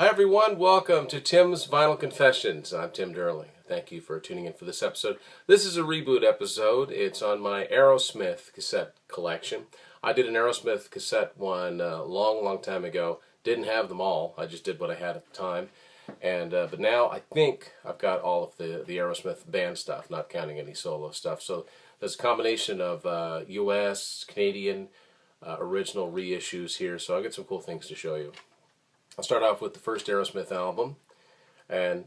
Hi everyone, welcome to Tim's Vinyl Confessions. I'm Tim Durling. Thank you for tuning in for this episode. This is a reboot episode. It's on my Aerosmith cassette collection. I did an Aerosmith cassette one a long time ago. Didn't have them all. I just did what I had at the time. But now I think I've got all of the Aerosmith band stuff, not counting any solo stuff. So there's a combination of US, Canadian, original reissues here. So I'll get some cool things to show you. I'll start off with the first Aerosmith album, and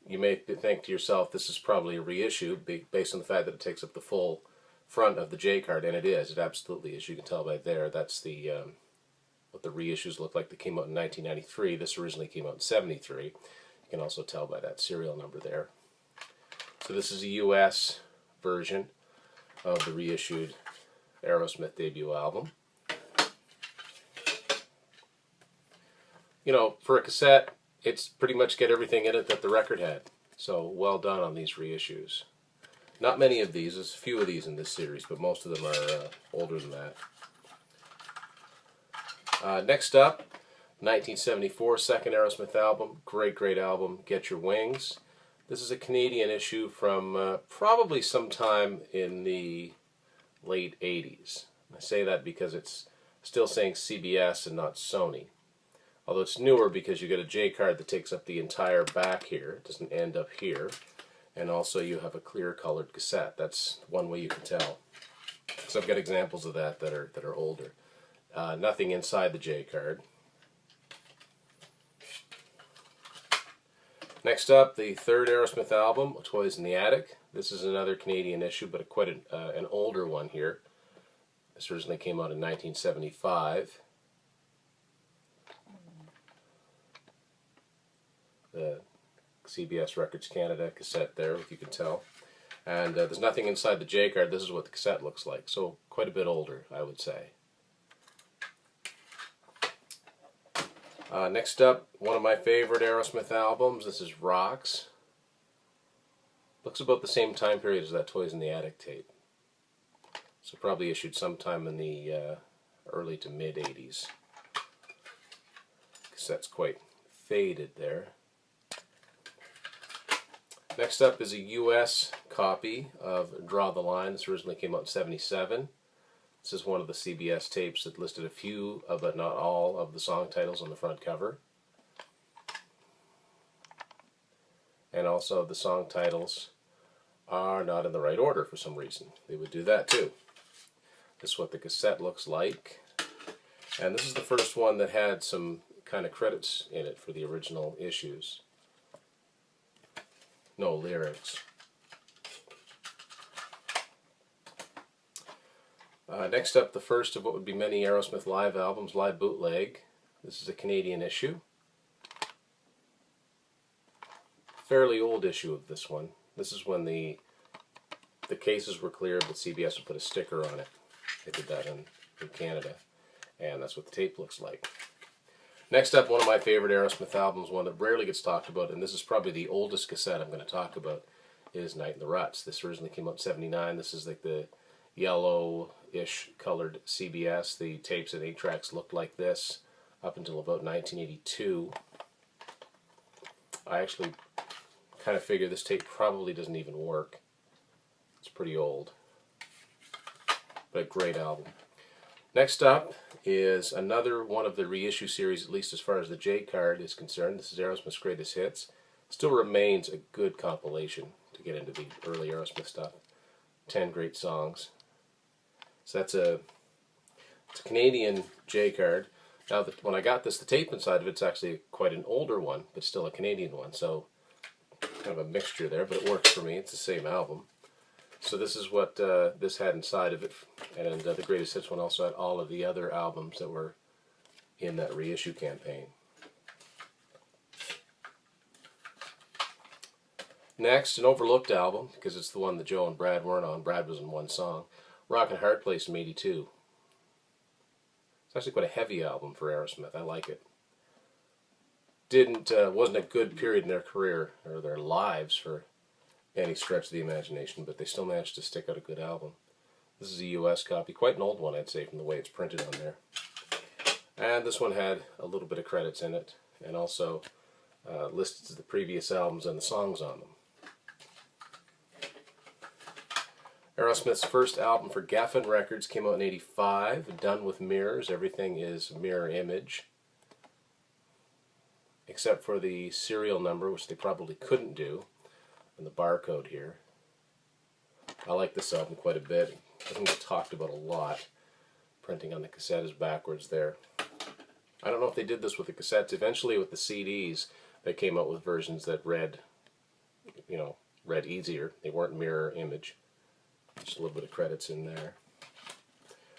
you may think to yourself this is probably a reissue based on the fact that it takes up the full front of the J card, and it is. It absolutely is. You can tell by there. That's the what the reissues look like. That came out in 1993. This originally came out in 73. You can also tell by that serial number there. So this is a U.S. version of the reissued Aerosmith debut album. You know, for a cassette, it's pretty much got everything in it that the record had. So well done on these reissues. Not many of these, there's a few of these in this series, but most of them are older than that. Next up, 1974, second Aerosmith album. Great album, Get Your Wings. This is a Canadian issue from probably sometime in the late 80s. I say that because it's still saying CBS and not Sony. Although it's newer because you get a J card that takes up the entire back here. It doesn't end up here. And also you have a clear colored cassette. That's one way you can tell. So I've got examples of that are older. Nothing inside the J card. Next up, the third Aerosmith album, Toys in the Attic. This is another Canadian issue, but quite an older one here. This originally came out in 1975. The CBS Records Canada cassette there, if you can tell. And there's nothing inside the J card. This is what the cassette looks like. So quite a bit older, I would say. Next up, one of my favorite Aerosmith albums. This is Rocks. Looks about the same time period as that Toys in the Attic tape. So probably issued sometime in the early to mid 80s. Cassette's quite faded there. Next up is a U.S. copy of Draw the Line. This originally came out in 77. This is one of the CBS tapes that listed a few, but not all, of the song titles on the front cover. And also the song titles are not in the right order for some reason. They would do that too. This is what the cassette looks like. And this is the first one that had some kind of credits in it for the original issues. No lyrics. Next up, the first of what would be many Aerosmith live albums, Live Bootleg. This is a Canadian issue. Fairly old issue of this one. This is when the cases were clear, but CBS would put a sticker on it. They did that in Canada. And that's what the tape looks like. Next up, one of my favorite Aerosmith albums, one that rarely gets talked about, and this is probably the oldest cassette I'm going to talk about, is Night in the Ruts. This originally came out in 79. This is like the yellow-ish colored CBS. The tapes and 8 tracks looked like this up until about 1982. I actually kind of figure this tape probably doesn't even work. It's pretty old, but a great album. Next up is another one of the reissue series, at least as far as the J card is concerned. This is Aerosmith's Greatest Hits. Still remains a good compilation to get into the early Aerosmith stuff. 10 great songs. So it's a Canadian J card. Now, when I got this, the tape inside of it's actually quite an older one, but still a Canadian one. So kind of a mixture there, but it works for me. It's the same album. So this is what this had inside of it, and the Greatest Hits one also had all of the other albums that were in that reissue campaign. Next, an overlooked album, because it's the one that Joe and Brad weren't on. Brad was in one song. Rockin' Hard Place from '82. It's actually quite a heavy album for Aerosmith. I like it. Wasn't a good period in their career, or their lives for any stretch of the imagination, but they still managed to stick out a good album. This is a US copy, quite an old one I'd say from the way it's printed on there. And this one had a little bit of credits in it and also lists the previous albums and the songs on them. Aerosmith's first album for Geffen Records came out in '85, Done with Mirrors. Everything is mirror image, except for the serial number, which they probably couldn't do, and the barcode here. I like this album quite a bit. I think it's talked about a lot. Printing on the cassette is backwards there. I don't know if they did this with the cassettes. Eventually with the CDs, they came out with versions that read, read easier. They weren't mirror image. Just a little bit of credits in there.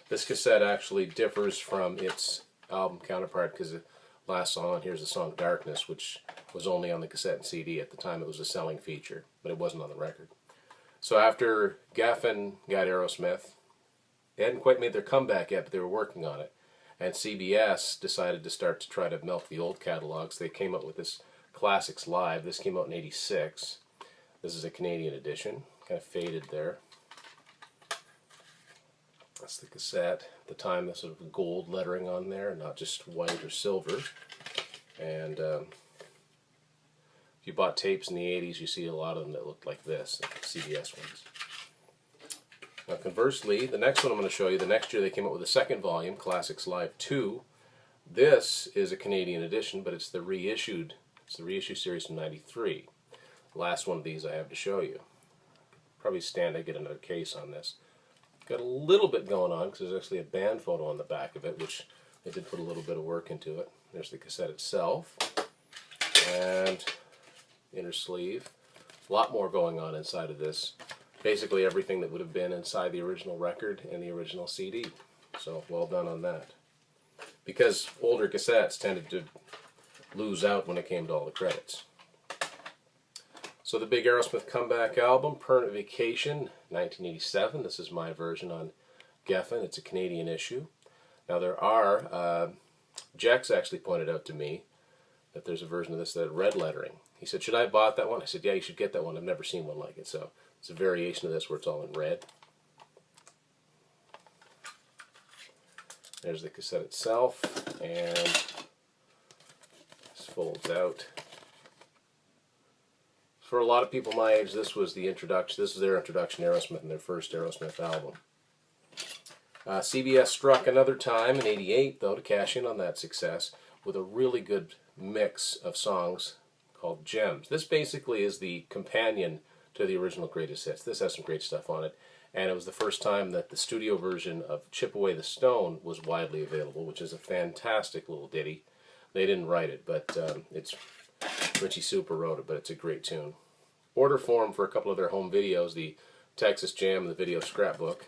This cassette actually differs from its album counterpart because the last song on here is the song Darkness, which was only on the cassette and CD. At the time it was a selling feature, but it wasn't on the record. So after Geffen got Aerosmith, they hadn't quite made their comeback yet, but they were working on it. And CBS decided to start to try to milk the old catalogs. They came up with this Classics Live. This came out in '86. This is a Canadian edition, kind of faded there. That's the cassette. At the time, there's sort of gold lettering on there, not just white or silver. And if you bought tapes in the '80s, you see a lot of them that looked like this, like CBS ones. Now conversely, the next one I'm going to show you, the next year they came out with a second volume, Classics Live 2. This is a Canadian edition, but it's the reissued. It's the reissue series from '93. The last one of these I have to show you. Probably stand to get another case on this. Got a little bit going on because there's actually a band photo on the back of it, which they did put a little bit of work into it. There's the cassette itself, and inner sleeve. A lot more going on inside of this. Basically everything that would have been inside the original record and the original CD. So well done on that. Because older cassettes tended to lose out when it came to all the credits. So the big Aerosmith comeback album, Permanent Vacation, 1987. This is my version on Geffen. It's a Canadian issue. Now there are, Jex actually pointed out to me that there's a version of this that had red lettering. He said, should I have bought that one? I said, yeah, you should get that one. I've never seen one like it. So it's a variation of this where it's all in red. There's the cassette itself, and this folds out. For a lot of people my age, this was the introduction. This was their introduction to Aerosmith and their first Aerosmith album. CBS struck another time in '88, though, to cash in on that success with a really good mix of songs called Gems. This basically is the companion to the original Greatest Hits. This has some great stuff on it, and it was the first time that the studio version of Chip Away the Stone was widely available, which is a fantastic little ditty. They didn't write it, but it's Richie Super wrote it, but it's a great tune. Order form for a couple of their home videos, the Texas Jam and the Video Scrapbook.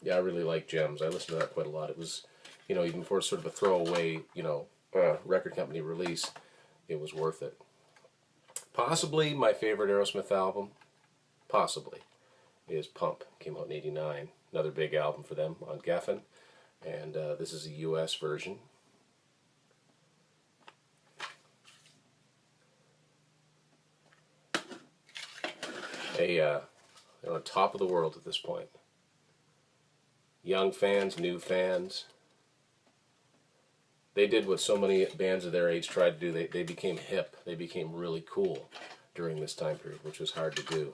Yeah, I really like Gems. I listened to that quite a lot. It was, even for sort of a throwaway, record company release, it was worth it. Possibly my favorite Aerosmith album, possibly, is Pump. Came out in '89. Another big album for them on Geffen. And this is a US version. They're on top of the world at this point. Young fans, new fans. They did what so many bands of their age tried to do. They became hip. They became really cool during this time period, which was hard to do.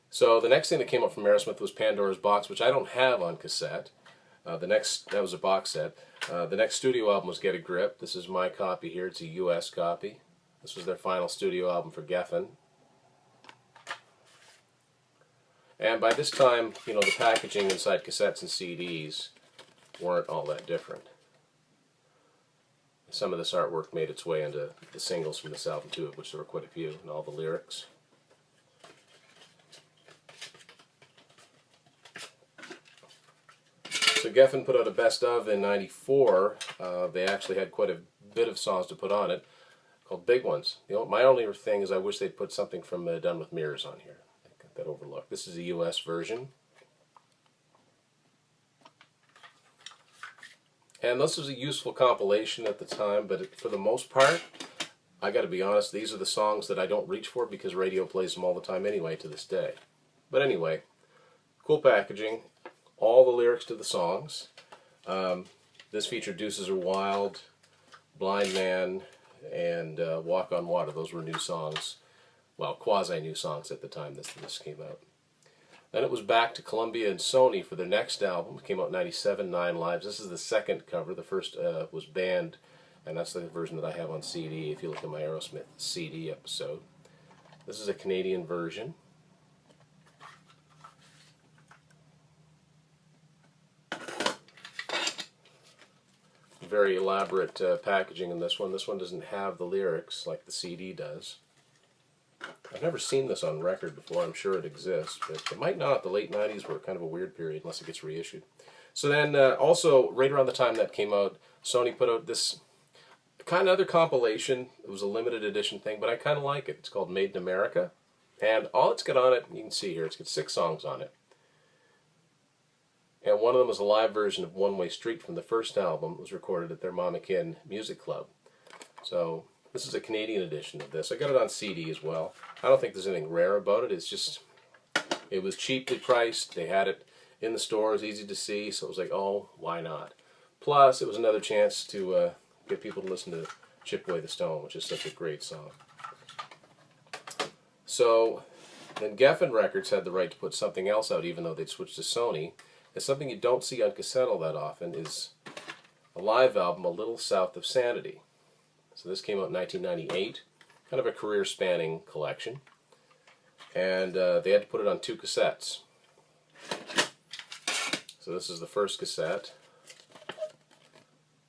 So the next thing that came up from Aerosmith was Pandora's Box, which I don't have on cassette. That was a box set. The next studio album was Get a Grip. This is my copy here. It's a US copy. This was their final studio album for Geffen. And by this time, the packaging inside cassettes and CDs weren't all that different. Some of this artwork made its way into the singles from this album too, of which there were quite a few, and all the lyrics. So Geffen put out a best of in '94. They actually had quite a bit of songs to put on it, called Big Ones. My only thing is I wish they'd put something from Done with Mirrors on here. That overlooked. This is a US version. And this was a useful compilation at the time, but for the most part, I got to be honest, these are the songs that I don't reach for because radio plays them all the time anyway to this day. But anyway, cool packaging, all the lyrics to the songs. This featured Deuces Are Wild, Blind Man, and Walk on Water. Those were new songs. Well, quasi-new songs at the time this came out. Then it was back to Columbia and Sony for their next album. It came out in '97, 9 Lives. This is the second cover. The first was banned, and that's the version that I have on CD if you look at my Aerosmith CD episode. This is a Canadian version. Very elaborate packaging in this one. This one doesn't have the lyrics like the CD does. I've never seen this on record before. I'm sure it exists, but it might not. The late 90s were kind of a weird period unless it gets reissued. So then also, right around the time that came out, Sony put out this kind of other compilation. It was a limited edition thing, but I kind of like it. It's called Made in America. And all it's got on it, you can see here, it's got 6 songs on it. And one of them is a live version of One Way Street from the first album. It was recorded at their Mamakin Music Club. So this is a Canadian edition of this. I got it on CD as well. I don't think there's anything rare about it. It's just, it was cheaply priced. They had it in the stores, easy to see. So it was like, oh, why not? Plus, it was another chance to get people to listen to Chip Away the Stone, which is such a great song. So then Geffen Records had the right to put something else out, even though they'd switched to Sony. And something you don't see on cassette all that often is a live album, A Little South of Sanity. So this came out in 1998, kind of a career-spanning collection. And they had to put it on 2 cassettes. So this is the first cassette.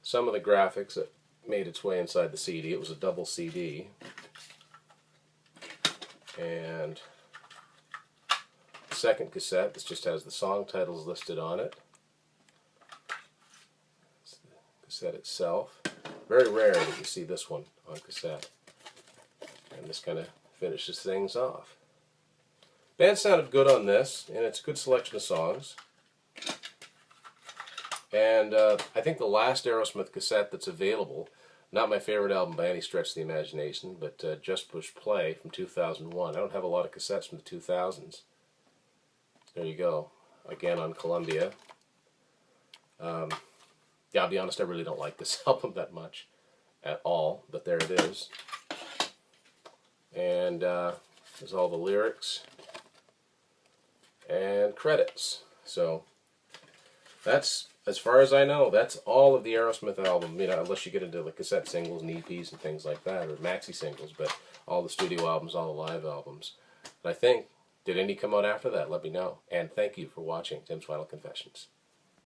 Some of the graphics that made its way inside the CD. It was a double CD. And second cassette, this just has the song titles listed on it. It's the cassette itself. Very rare that you see this one on cassette. And this kind of finishes things off. Band sounded good on this, and it's a good selection of songs. And I think the last Aerosmith cassette that's available, not my favorite album by any stretch of the imagination, but Just Push Play from 2001. I don't have a lot of cassettes from the 2000s. There you go. Again on Columbia. Yeah, I'll be honest, I really don't like this album that much at all, but there it is. And there's all the lyrics and credits. So that's, as far as I know, that's all of the Aerosmith album, you know, unless you get into the cassette singles and EPs and things like that, or maxi singles, but all the studio albums, all the live albums. And I think, did any come out after that? Let me know. And thank you for watching Tim's Vinyl Confessions.